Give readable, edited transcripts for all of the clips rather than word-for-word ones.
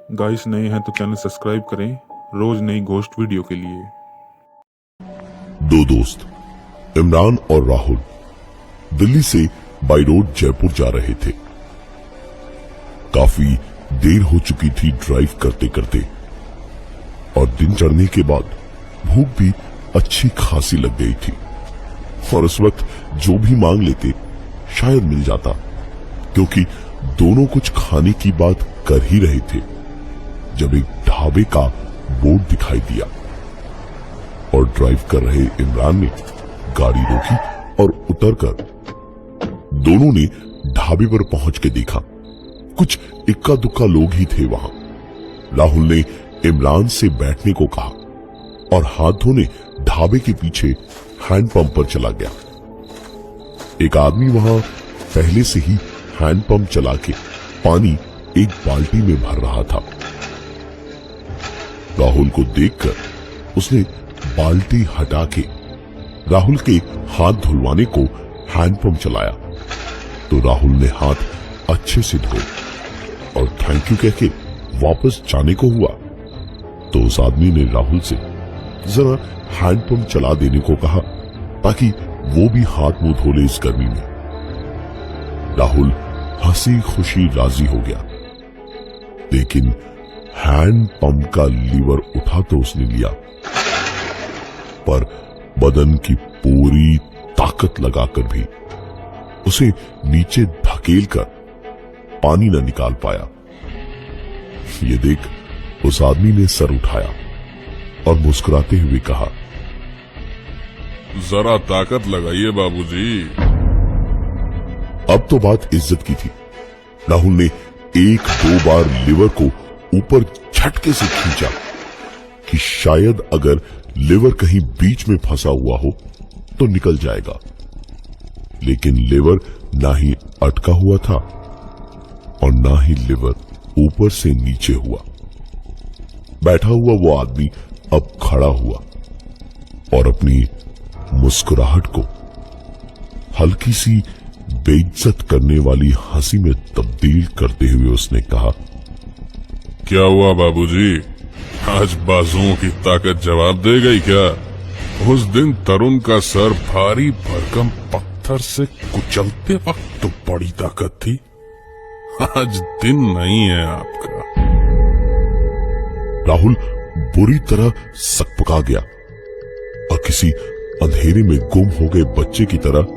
Guys नए हैं तो चैनल सब्सक्राइब करें रोज नई घोस्ट वीडियो के लिए। दो दोस्त इमरान और राहुल दिल्ली से बाई रोड जयपुर जा रहे थे। काफी देर हो चुकी थी ड्राइव करते करते और दिन चढ़ने के बाद भूख भी अच्छी खासी लग गई थी और उस वक्त जो भी मांग लेते शायद मिल जाता, क्योंकि दोनों कुछ खाने की बात कर ही रहे थे जब एक ढाबे का बोर्ड दिखाई दिया और ड्राइव कर रहे इमरान ने गाड़ी रोकी और उतरकर दोनों ने ढाबे पर पहुंच के देखा कुछ इक्का दुक्का लोग ही थे वहां। राहुल ने इमरान से बैठने को कहा और हाथ धोने ढाबे के पीछे हैंडपंप पर चला गया। एक आदमी वहां पहले से ही हैंडपंप चला के पानी एक बाल्टी में भर रहा था। राहुल को देखकर उसने बाल्टी हटा के राहुल के हाथ धुलवाने को हैंडपंप चलाया तो राहुल ने हाथ अच्छे से धोए और थैंक यू कहके वापस जाने को हुआ तो उस आदमी ने राहुल से जरा हैंडपंप चला देने को कहा ताकि वो भी हाथ मुंह धो ले इस गर्मी में। राहुल हंसी खुशी राजी हो गया, लेकिन हैंडपंप का लीवर उठा तो उसने लिया, पर बदन की पूरी ताकत लगाकर भी उसे नीचे धकेल कर पानी न निकाल पाया। ये देख उस आदमी ने सर उठाया और मुस्कुराते हुए कहा, जरा ताकत लगाइए बाबूजी। अब तो बात इज्जत की थी। राहुल ने एक दो बार लीवर को ऊपर झटके से खींचा कि शायद अगर लीवर कहीं बीच में फंसा हुआ हो तो निकल जाएगा, लेकिन लीवर ना ही अटका हुआ था और ना ही लीवर ऊपर से नीचे हुआ। बैठा हुआ वो आदमी अब खड़ा हुआ और अपनी मुस्कुराहट को हल्की सी बेइज्जत करने वाली हंसी में तब्दील करते हुए उसने कहा, क्या हुआ बाबूजी, आज बाजुओं की ताकत जवाब दे गई क्या? उस दिन तरुण का सर भारी भरकम पत्थर से कुचलते वक्त तो बड़ी ताकत थी, आज दिन नहीं है आपका। राहुल बुरी तरह सकपका गया और किसी अंधेरे में गुम हो गए बच्चे की तरह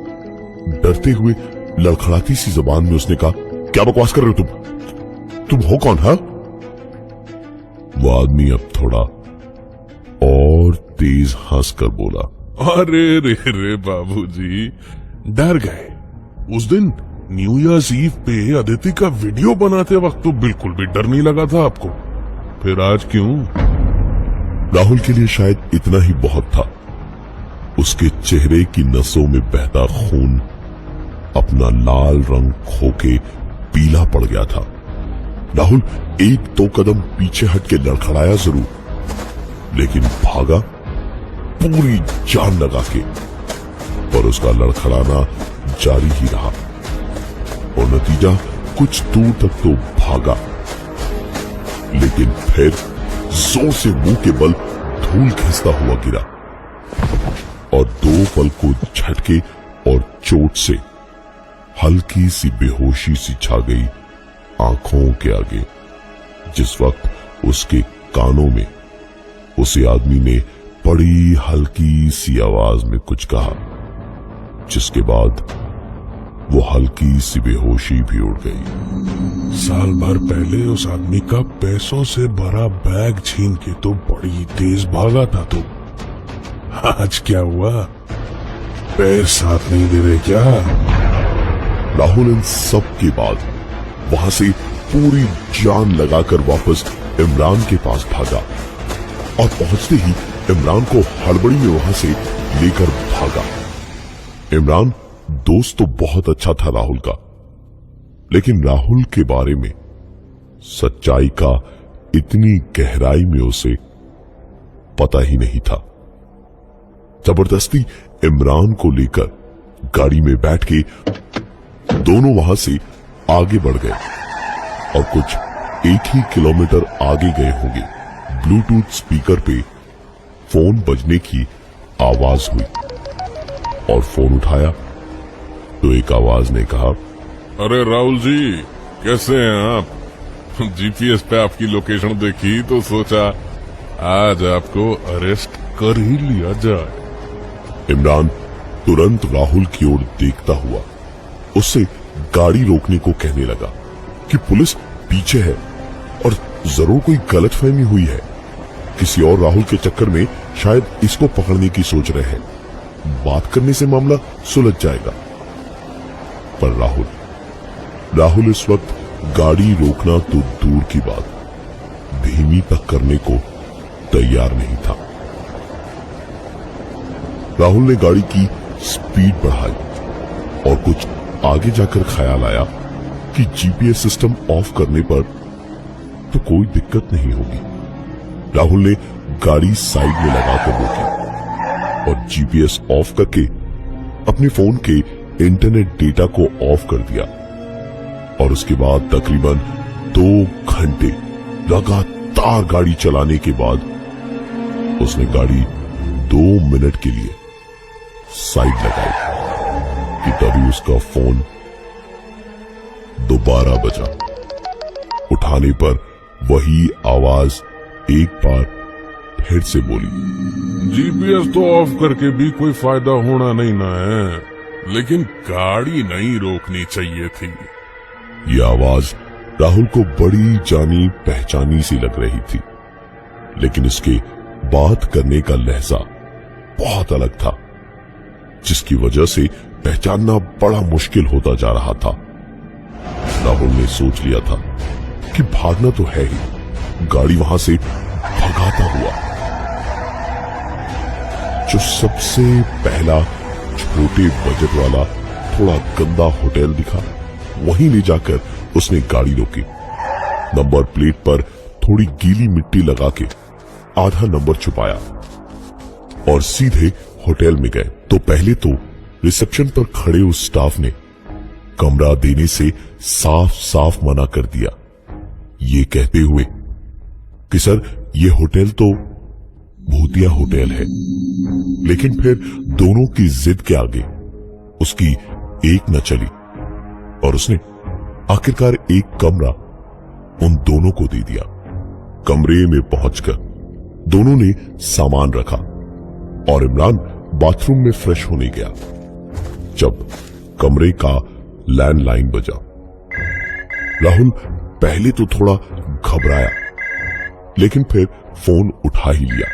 डरते हुए लड़खड़ाती सी जबान में उसने कहा, क्या बकवास कर रहे हो तुम हो कौन? हा? वो आदमी अब थोड़ा और तेज हंसकर बोला, अरे रे रे बाबूजी, डर गए। उस दिन न्यू ईयर्स ईव पे अदिति का वीडियो बनाते वक्त तो बिल्कुल भी डर नहीं लगा था आपको, फिर आज क्यों? राहुल के लिए शायद इतना ही बहुत था। उसके चेहरे की नसों में बहता खून अपना लाल रंग खोके पीला पड़ गया था। राहुल एक दो कदम पीछे हट के लड़खड़ाया जरूर, लेकिन भागा पूरी जान लगा के, पर उसका लड़खड़ाना जारी ही रहा और नतीजा कुछ दूर तक तो भागा, लेकिन फिर जोर से मुंह के बल धूल खींचता हुआ गिरा और दो पल को झटके और चोट से हल्की सी बेहोशी सी छा गई आंखों के आगे। जिस वक्त उसके कानों में उसे आदमी ने बड़ी हल्की सी आवाज में कुछ कहा, जिसके बाद वो हल्की सी बेहोशी भी उड़ गई। साल भर पहले उस आदमी का पैसों से भरा बैग छीन के तो बड़ी तेज भागा था तो आज क्या हुआ, पैर साथ नहीं दे रहे क्या? राहुल इन सब के बाद वहां से पूरी जान लगाकर वापस इमरान के पास भागा और पहुंचते ही इमरान को हड़बड़ी में वहां से लेकर भागा। इमरान दोस्त तो बहुत अच्छा था राहुल का, लेकिन राहुल के बारे में सच्चाई का इतनी गहराई में उसे पता ही नहीं था। जबरदस्ती इमरान को लेकर गाड़ी में बैठ के दोनों वहां से आगे बढ़ गए और कुछ एक ही किलोमीटर आगे गए होंगे, ब्लूटूथ स्पीकर पे फोन बजने की आवाज हुई और फोन उठाया तो एक आवाज ने कहा, अरे राहुल जी, कैसे हैं आप? जीपीएस पे आपकी लोकेशन देखी तो सोचा आज आपको अरेस्ट कर ही लिया जाए। इमरान तुरंत राहुल की ओर देखता हुआ उससे गाड़ी रोकने को कहने लगा कि पुलिस पीछे है और जरूर कोई गलतफहमी हुई है। किसी और राहुल के चक्कर में शायद इसको पकड़ने की सोच रहे हैं। बात करने से मामला सुलझ जाएगा। पर राहुल इस वक्त गाड़ी रोकना तो दूर की बात, धीमी तक करने को तैयार नहीं था। राहुल ने गाड़ी की स्पीड बढ़ाई और कुछ आगे जाकर ख्याल आया कि जीपीएस सिस्टम ऑफ करने पर तो कोई दिक्कत नहीं होगी। राहुल ने गाड़ी साइड में लगाकर रोकी और जीपीएस ऑफ करके अपने फोन के इंटरनेट डेटा को ऑफ कर दिया और उसके बाद तकरीबन 2 घंटे लगातार गाड़ी चलाने के बाद उसने गाड़ी 2 मिनट के लिए साइड लगाई कि तभी उसका फोन दोबारा बजा। उठाने पर वही आवाज एक बार फिर से बोली, जीपीएस तो ऑफ करके भी कोई फायदा होना नहीं ना है, लेकिन गाड़ी नहीं रोकनी चाहिए थी। ये आवाज राहुल को बड़ी जानी पहचानी सी लग रही थी, लेकिन इसके बात करने का लहजा बहुत अलग था, जिसकी वजह से पहचानना बड़ा मुश्किल होता जा रहा था। राहुल ने सोच लिया था कि भागना तो है ही, गाड़ी वहां से भगाता हुआ जो सबसे पहला छोटे बजट वाला थोड़ा गंदा होटल दिखा, वहीं ले जाकर उसने गाड़ी रोकी। नंबर प्लेट पर थोड़ी गीली मिट्टी लगा के आधा नंबर छुपाया और सीधे होटल में गए। तो पहले तो रिसेप्शन पर खड़े उस स्टाफ ने कमरा देने से साफ साफ मना कर दिया, ये कहते हुए कि सर ये होटल तो भूतिया होटल है। लेकिन फिर दोनों की जिद के आगे उसकी एक न चली और उसने आखिरकार एक कमरा उन दोनों को दे दिया। कमरे में पहुंचकर दोनों ने सामान रखा और इमरान बाथरूम में फ्रेश होने गया। जब कमरे का लैंडलाइन बजा, राहुल पहले तो थोड़ा घबराया, लेकिन फिर फोन उठा ही लिया।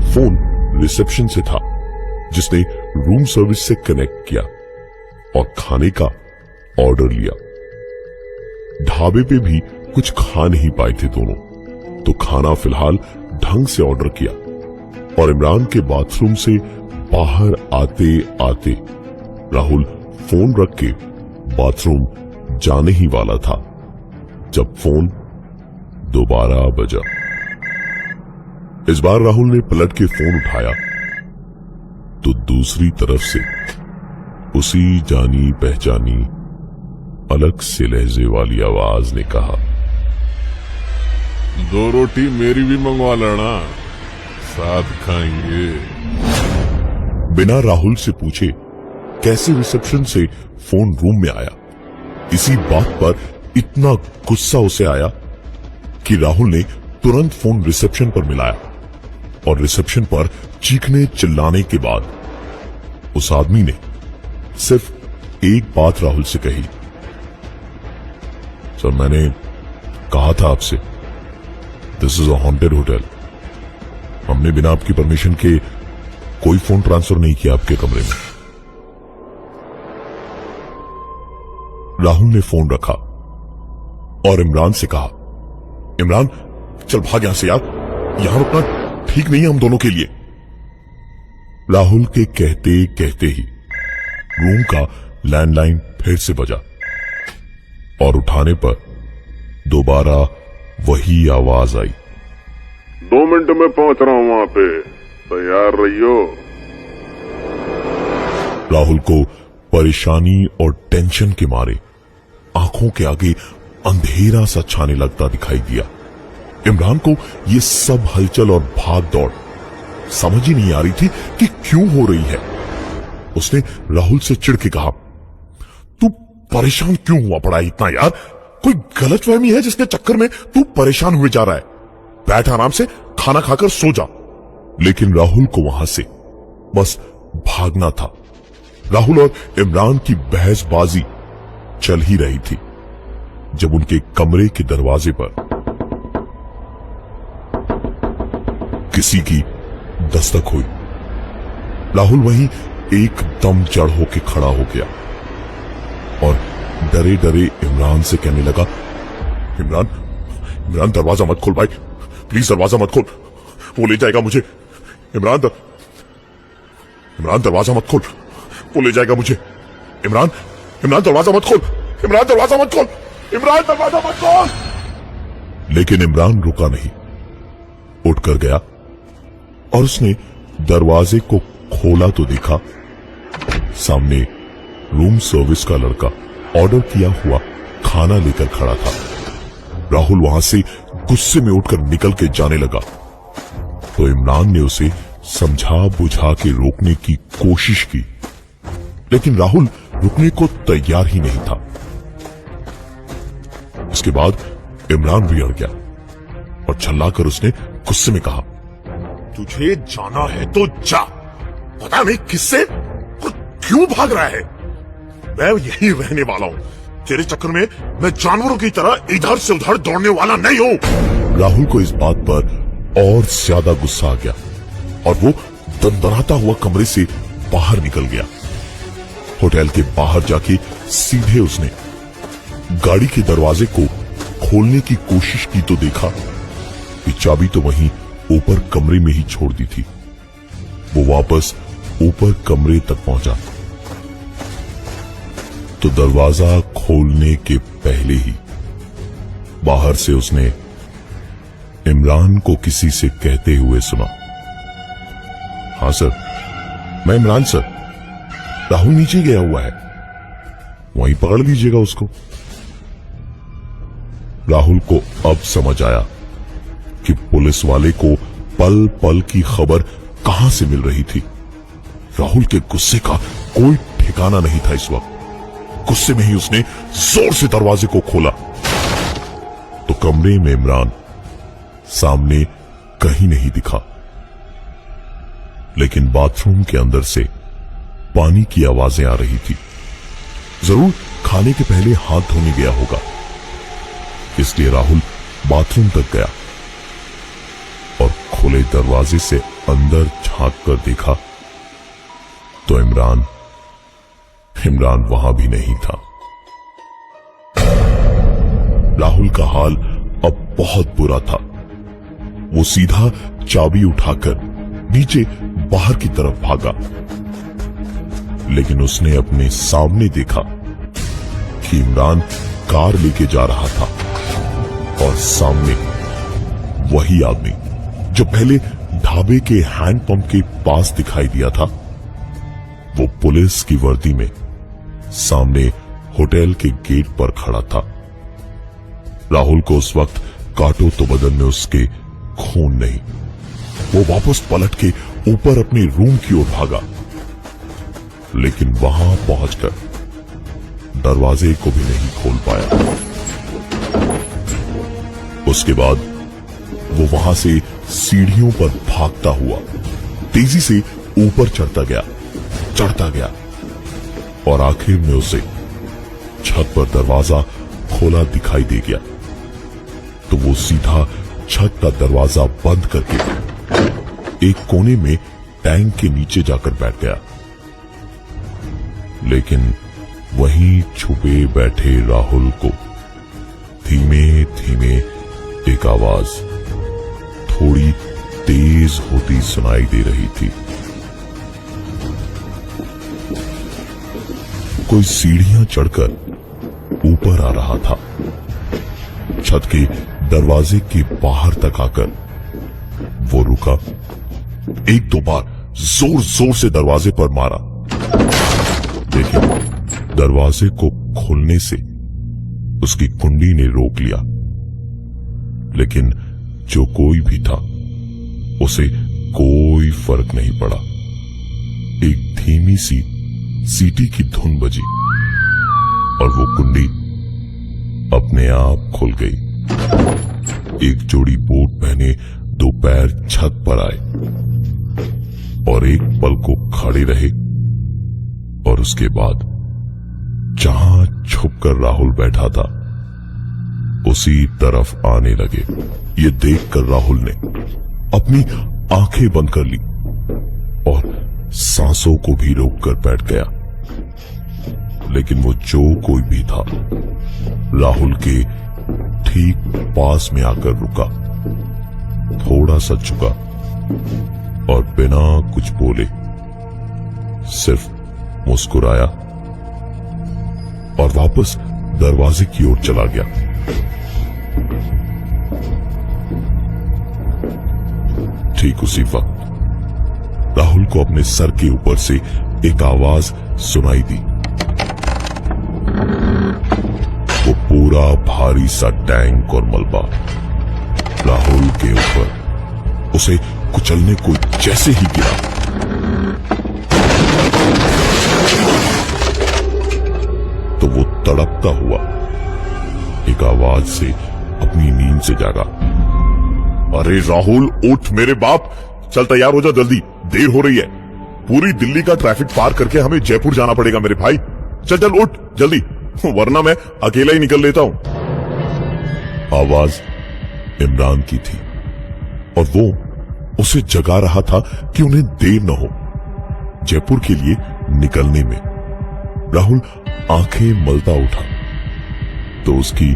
फोन रिसेप्शन से था, जिसने रूम सर्विस से कनेक्ट किया और खाने का ऑर्डर लिया। ढाबे पे भी कुछ खा नहीं पाए थे दोनों, तो खाना फिलहाल ढंग से ऑर्डर किया और इमरान के बाथरूम से बाहर आते आते राहुल फोन रख के बाथरूम जाने ही वाला था जब फोन दोबारा बजा। इस बार राहुल ने पलट के फोन उठाया तो दूसरी तरफ से उसी जानी पहचानी अलग से लहजे वाली आवाज ने कहा, 2 रोटी मेरी भी मंगवा लेना, साथ खाएंगे। बिना राहुल से पूछे कैसे रिसेप्शन से फोन रूम में आया, इसी बात पर इतना गुस्सा उसे आया कि राहुल ने तुरंत फोन रिसेप्शन पर मिलाया और रिसेप्शन पर चीखने चिल्लाने के बाद उस आदमी ने सिर्फ एक बात राहुल से कही, सर मैंने कहा था आपसे, this is a haunted hotel. हमने बिना आपकी परमिशन के कोई फोन ट्रांसफर नहीं किया आपके कमरे में। राहुल ने फोन रखा और इमरान से कहा, इमरान चल भाग यहां से यार, यहां रुकना ठीक नहीं है हम दोनों के लिए। राहुल के कहते कहते ही रूम का लैंडलाइन फिर से बजा और उठाने पर दोबारा वही आवाज आई, 2 मिनट में पहुंच रहा हूं वहां पे, तैयार रहियो। राहुल को परेशानी और टेंशन के मारे आंखों के आगे अंधेरा सा छाने लगता दिखाई दिया। इमरान को ये सब हलचल और भाग दौड़ समझ ही नहीं आ रही थी कि क्यों हो रही है। उसने राहुल से चिढ़ के कहा, तू परेशान क्यों हुआ पड़ा है इतना यार? कोई गलतफहमी है जिसके चक्कर में तू परेशान हुए जा रहा है? बैठ आराम से, खाना खाकर सो जा। लेकिन राहुल को वहां से बस भागना था। राहुल और इमरान की बहसबाजी चल ही रही थी जब उनके कमरे के दरवाजे पर किसी की दस्तक हुई। राहुल वहीं एकदम जड़ होके खड़ा हो गया और डरे डरे इमरान से कहने लगा, इमरान दरवाजा मत खोल भाई, प्लीज दरवाजा मत खोल, वो ले जाएगा मुझे। इमरान दरवाजा मत खोल, वो ले जाएगा मुझे। इमरान दरवाजा मत खोल, इमरान दरवाजा मत खोल, इमरान दरवाजा मत खोल। लेकिन इमरान रुका नहीं, उठकर गया और उसने दरवाजे को खोला तो देखा सामने रूम सर्विस का लड़का ऑर्डर किया हुआ खाना लेकर खड़ा था। राहुल वहां से गुस्से में उठकर निकल के जाने लगा तो इमरान ने उसे समझा बुझा के रोकने की कोशिश की, लेकिन राहुल रुकने को तैयार ही नहीं था। उसके बाद इमरान भी अड़ गया और चिल्लाकर उसने गुस्से में कहा, तुझे जाना है तो जा, पता नहीं किससे और क्यों भाग रहा है। मैं यहीं रहने वाला हूं, तेरे चक्कर में मैं जानवरों की तरह इधर से उधर दौड़ने वाला नहीं हूं। राहुल को इस बात पर और ज्यादा गुस्सा आ गया और वो दंदनाता हुआ कमरे से बाहर निकल गया। होटल के बाहर जाके सीधे उसने गाड़ी के दरवाजे को खोलने की कोशिश की तो देखा कि चाबी तो वहीं ऊपर कमरे में ही छोड़ दी थी। वो वापस ऊपर कमरे तक पहुंचा तो दरवाजा खोलने के पहले ही बाहर से उसने इमरान को किसी से कहते हुए सुना, हाँ सर, मैं इमरान सर, राहुल नीचे गया हुआ है, वहीं पकड़ लीजिएगा उसको। राहुल को अब समझ आया कि पुलिस वाले को पल पल की खबर कहां से मिल रही थी। राहुल के गुस्से का कोई ठिकाना नहीं था इस वक्त। गुस्से में ही उसने जोर से दरवाजे को खोला तो कमरे में इमरान सामने कहीं नहीं दिखा, लेकिन बाथरूम के अंदर से पानी की आवाजें आ रही थी। जरूर खाने के पहले हाथ धोने गया होगा, इसलिए राहुल बाथरूम तक गया और खुले दरवाजे से अंदर झांक कर देखा तो इमरान वहां भी नहीं था। राहुल का हाल अब बहुत बुरा था। वो सीधा चाबी उठाकर नीचे बाहर की तरफ भागा, लेकिन उसने अपने सामने देखा कि इमरान कार लेके जा रहा था और सामने वही आदमी जो पहले ढाबे के हैंडपंप के पास दिखाई दिया था, वो पुलिस की वर्दी में सामने होटल के गेट पर खड़ा था। राहुल को उस वक्त काटो तो बदन में उसके खून नहीं। वो वापस पलट के ऊपर अपने रूम की ओर भागा, लेकिन वहां पहुंचकर दरवाजे को भी नहीं खोल पाया। उसके बाद वो वहां से सीढ़ियों पर भागता हुआ तेजी से ऊपर चढ़ता गया और आखिर में उसे छत पर दरवाजा खोला दिखाई दे गया तो वो सीधा छत का दरवाजा बंद करके एक कोने में टैंक के नीचे जाकर बैठ गया। लेकिन वहीं छुपे बैठे राहुल को धीमे धीमे एक आवाज थोड़ी तेज होती सुनाई दे रही थी। कोई सीढ़ियां चढ़कर ऊपर आ रहा था। छत के दरवाजे के बाहर तक आकर वो रुका, एक दो बार जोर जोर से दरवाजे पर मारा, लेकिन दरवाजे को खोलने से उसकी कुंडी ने रोक लिया, लेकिन जो कोई भी था उसे कोई फर्क नहीं पड़ा। एक धीमी सी सीटी की धुन बजी और वो कुंडी अपने आप खुल गई। एक जोड़ी बूट पहने दो पैर छत पर आए और एक पल को खड़े रहे और उसके बाद जहां छुपकर राहुल बैठा था उसी तरफ आने लगे। ये देखकर राहुल ने अपनी आंखें बंद कर ली और सांसों को भी रोककर बैठ गया। लेकिन वो जो कोई भी था राहुल के ठीक पास में आकर रुका, थोड़ा सा झुका और बिना कुछ बोले सिर्फ मुस्कुराया और वापस दरवाजे की ओर चला गया। ठीक उसी वक्त राहुल को अपने सर के ऊपर से एक आवाज सुनाई दी। वो पूरा भारी सा टैंक और मलबा राहुल के ऊपर उसे कुचलने को जैसे ही गिरा, तो वो तड़पता हुआ एक आवाज से अपनी नींद से जागा। अरे राहुल उठ मेरे बाप, चल तैयार हो जा जल्दी, देर हो रही है। पूरी दिल्ली का ट्रैफिक पार करके हमें जयपुर जाना पड़ेगा मेरे भाई। चल चल उठ जल्दी, वरना मैं अकेला ही निकल लेता हूं। आवाज इमरान की थी और वो उसे जगा रहा था कि उन्हें देर न हो जयपुर के लिए निकलने में। राहुल आंखें मलता उठा तो उसकी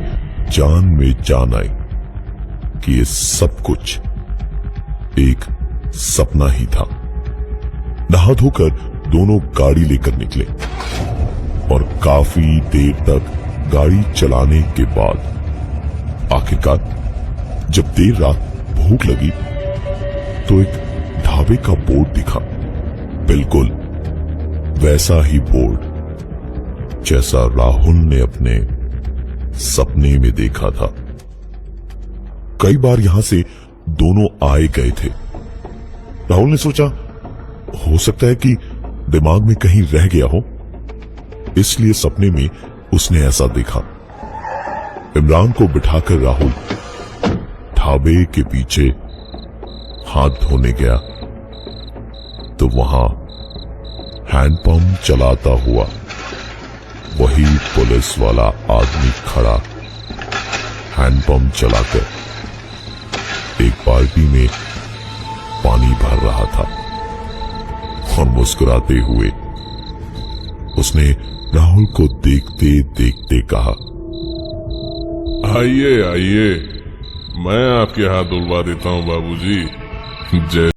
जान में जान आई कि ये सब कुछ एक सपना ही था। नहा धोकर दोनों गाड़ी लेकर निकले और काफी देर तक गाड़ी चलाने के बाद आखिरकार जब देर रात भूख लगी तो एक ढाबे का बोर्ड दिखा। बिल्कुल वैसा ही बोर्ड जैसा राहुल ने अपने सपने में देखा था। कई बार यहां से दोनों आए गए थे। राहुल ने सोचा हो सकता है कि दिमाग में कहीं रह गया हो, इसलिए सपने में उसने ऐसा देखा। इमरान को बिठाकर राहुल ढाबे के पीछे हाथ धोने गया तो वहां हैंडपंप चलाता हुआ वही पुलिस वाला आदमी खड़ा हैंडपंप चलाकर एक बाल्टी में पानी भर रहा था और मुस्कुराते हुए उसने राहुल को देखते देखते कहा, आइए आइए, मैं आपके हाथ धुलवा देता हूं बाबूजी। जय